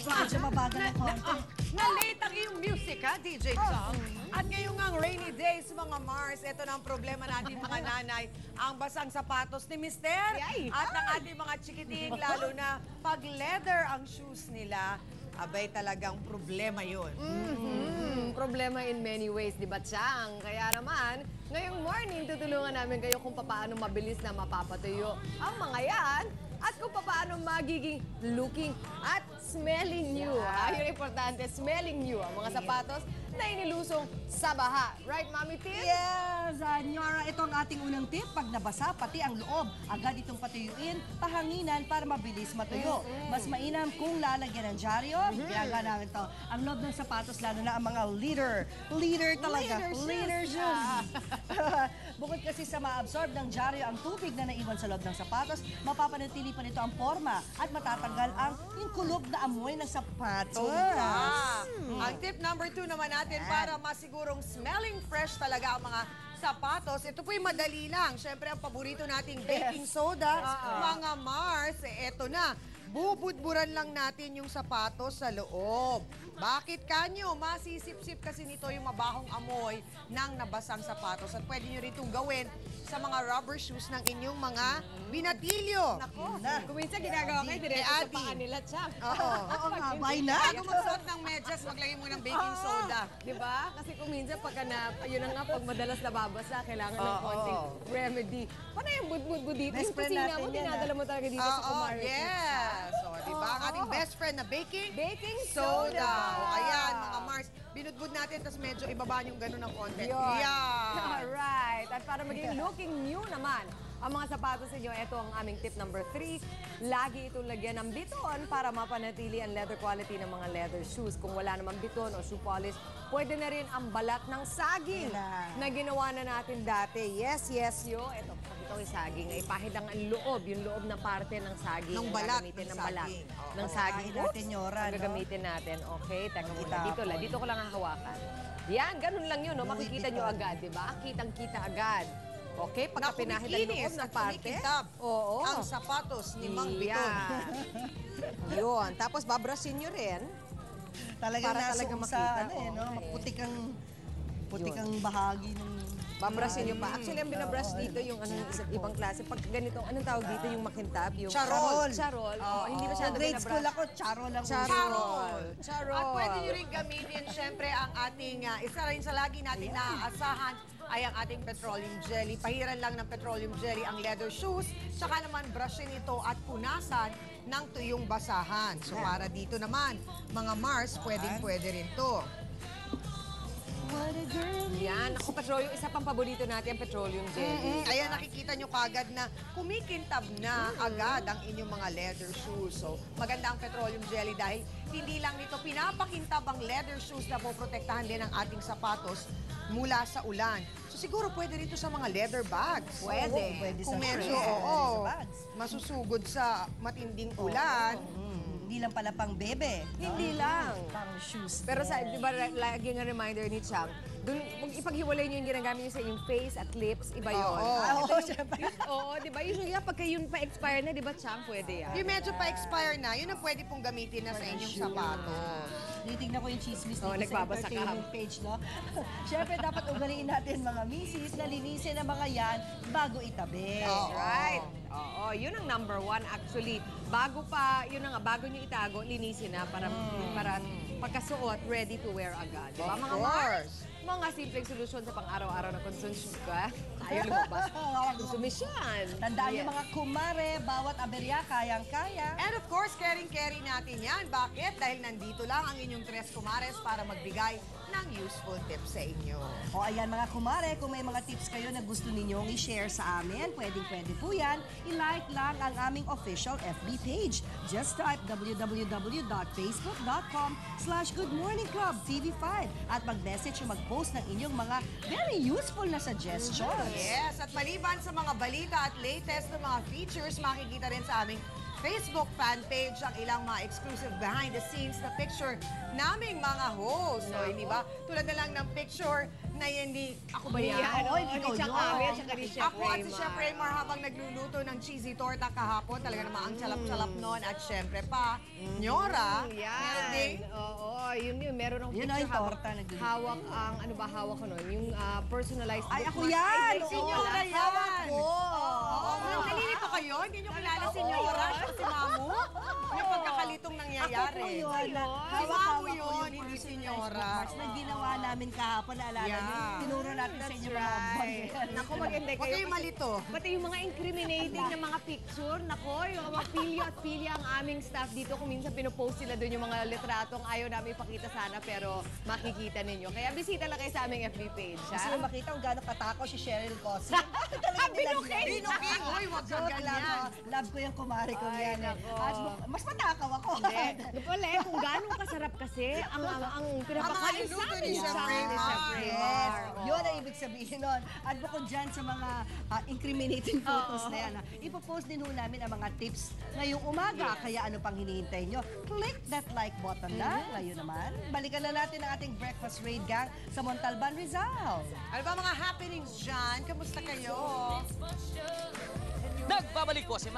Medyo mabagal ng konti. Na-late ang iyong music, ha, DJ Chong? At ngayong ang rainy days, mga Mars, ito na ang problema natin mga nanay, ang basang sapatos ni Mister at ng ating mga chikiting, lalo na pag leather ang shoes nila, abay talagang problema yun. Problema in many ways, di ba, Chang? Kaya naman, ngayong morning, tutulungan namin kayo kung paano mabilis na mapapatuyo ang mga yan at kung paano magiging looking at smelling new. Yung importante, smelling new ang mga sapatos na inilusong sa baha. Right, Mami Tim? Yes, Nyora, ito ang ating unang tip. Pag nabasa, pati ang loob, agad itong patuyuin, pahanginan para mabilis matuyo. Mas mainam kung lalagyan ng dyaryo. Ginagawa namin to. Ang loob ng sapatos, lalo na ang mga leader talaga. Leader shoes. Bukod kasi sa ma-absorb ng dyaryo ang tubig na naiwan sa loob ng sapatos, mapapanatili pa nito ang forma at matatanggal ang yung kulob na amoy ng sapatos. Ang tip number 2 naman natin para masigurong smelling fresh talaga ang mga sapatos. Ito po'y madali lang. Siyempre, ang paborito nating baking soda, mga Mars, eto na. Bubudburan lang natin yung sapatos sa loob. Bakit kanyo? Masisip-sip kasi nito yung mabahong amoy ng nabasang sapatos. At pwede nyo rin itong gawin sa mga rubber shoes ng inyong mga binatilyo. Nako, kung minsan ginagawa kayo, diretso sa paa nila, Chang. Oo nga, why not? Bago magsuot ng medyas, maglagay mo ng baking soda. Di ba? Kasi kung minsan pagka yun na nga, pag madalas nababasa, kailangan ng konting remedy. Paano yung budbud dito? Best Yung friend kusina natin mo, yan, dinadala mo talaga dito sa Kumari. Yes. So, di ba? Ang ating best friend na baking soda. O, ayan, mga Mars. Binudbud natin, tapos medyo ibaba yung gano'n ng konti. Yun. Yan. Alright. At para maging looking new naman, ang mga sapatos ninyo, ito ang aming tip number 3. Lagi itong lagyan ng biton para mapanatili ang leather quality ng mga leather shoes. Kung wala namang biton o shoe polish, pwede na rin ang balat ng saging na ginawa na natin dati. Yes, yo. Ito, pakita ko yung saging. Ipahid lang ang loob, yung loob na parte ng saging. Ng balat gagamitin ng ng balat saging. ng saging. natin, Nyora, no? Gagamitin natin. Okay, teka muna. Dito ko lang hahawakan. Yan, ganun lang yun. No? Makikita nyo agad, di ba? Kitang-kita agad. Okay, pagka pinahid ang loob ng parte. Oo. Ang sapatos ni Mang Biton. Yun. Tapos babrasin nyo rin. Talagang Para nasa talaga sa, makita. putik ang bahagi ng... Babrasin nyo pa. Actually, ang binabrush dito yung ibang klase. Pag ganitong, anong tawag dito yung makintab? Yung Charol. Charol. Hindi masyado grade school binabrush. ako, charol lang. Charol. At pwede nyo rin gamitin, syempre, ang ating, isa rin sa lagi nating naaasahan ay ang ating petroleum jelly. Pahiran lang ng petroleum jelly ang leather shoes, tsaka naman brushin ito at punasan ng tuyong basahan. So para dito naman, mga Mars, pwede rin to. Yan. Ako, petroleum. Isa pang paborito natin, petroleum jelly. Ayan, nakikita nyo kagad na kumikintab na agad ang inyong mga leather shoes. So, maganda ang petroleum jelly dahil hindi lang nito pinapakintab ang leather shoes na poprotektahan din ang ating sapatos mula sa ulan. So, siguro pwede rito sa mga leather bags. Pwede Kung sa medyo, bags. masusugod sa matinding ulan. Hindi lang pala pang bebe. Hindi lang. Pang shoes. Pero sa, di ba, lagi nga reminder ni Chang, dun, ipaghiwalay nyo yung ginagamit nyo sa inyong face at lips, iba yun. Oo, di ba? Usually, pagka yun pa-expire na, di ba, Chang, pwede yan. Yung medyo pa-expire na, yun ang pwede pong gamitin na sa inyong sapatos. Titignan ko yung chismis dito sa nagbabasa ka. entertainment page, no? Siyempre, dapat ugaliin natin mga misis na linisin ang mga yan bago itabi. Right. Oo, yun ang number 1 actually. Bago nyo itago, linisin na para pagkasuot, ready to wear agad. Diba, mga Mars? Mga simpleng solusyon sa pang-araw-araw na consumption ka. Ayaw lumabas. Konsumisyon. Tandaan yung mga kumare, bawat aberya, kayang-kaya. And of course, caring-carry natin yan. Bakit? Dahil nandito lang ang inyong tres kumares para magbigay ng useful tips sa inyo. O ayan mga kumare, kung may mga tips kayo na gusto ninyong i-share sa amin, pwede po yan. I-like lang ang aming official FB page. Just type www.facebook.com/goodmorningclubtv5 at mag-message o mag-post ng inyong mga very useful na suggestions. Yes, at maliban sa mga balita at latest na mga features, makikita rin sa aming Facebook fan page ang ilang mga exclusive behind the scenes na picture naming mga host. So, hindi ba? Tulad na lang ng picture na yan ni... Ako ba yan? Ni Chang Awe at saka ni Chef Ako at si Chef Raymar habang nagluluto ng cheesy torta kahapon. Talaga naman ang chalap-chalap nun. At syempre pa, Nyora, meron Oo, yun. Meron akong Yun, picture yung torta na ganun. hawak ang, ano ba hawak ko nun? Yung personalized Ay, ako bookmark. yan! Ay, Oo, senyora yan! hawak ko! Nalilito kayo? Hindi nyo kilala si Nyora, siya si Mamu? May pagkakalitong nangyayari. Ako po yun. Si Hawak-hawak Mamu ko yun, yung hindi si personalized Nyora. bookmarks na ginawa namin kahapon. Naalala Yeah. niyo? Tinuro natin sa inyo mga Right. bag. Naku, maganda Huwag kayo. kayong malito. Pati yung mga incriminating na mga picture, nako, yung mga pilyo at pilya ang aming staff dito. Kung minsan pinopost sila doon yung mga litratong ayaw namin ipakita sana, pero makikita ninyo. Kaya bisita lang kayo sa aming FB page, Gusto ha? mo makita kung gaano katako si Cheryl Cossi. Binuking! Binuking! Uy, wag ka Joke lang, ganyan. love ko yung kumari ko Ay, yan. nako. At mas matakaw ako. Hindi. Wala eh, kung gano'ng kasarap kasi ang pinapakain Ang sa amin ni sa Chef Raymar. Yes, yun ang ibig sabihin nun. At bukod dyan sa mga incriminating photos na yan, ipopost din ho namin ang mga tips ngayong umaga. Kaya ano pang hinihintay nyo? Click that like button na. Ngayon naman, balikan na natin ang ating breakfast raid gang sa Montalban, Rizal. Ano ba mga happenings dyan? Kamusta kayo? Nagbabalik po si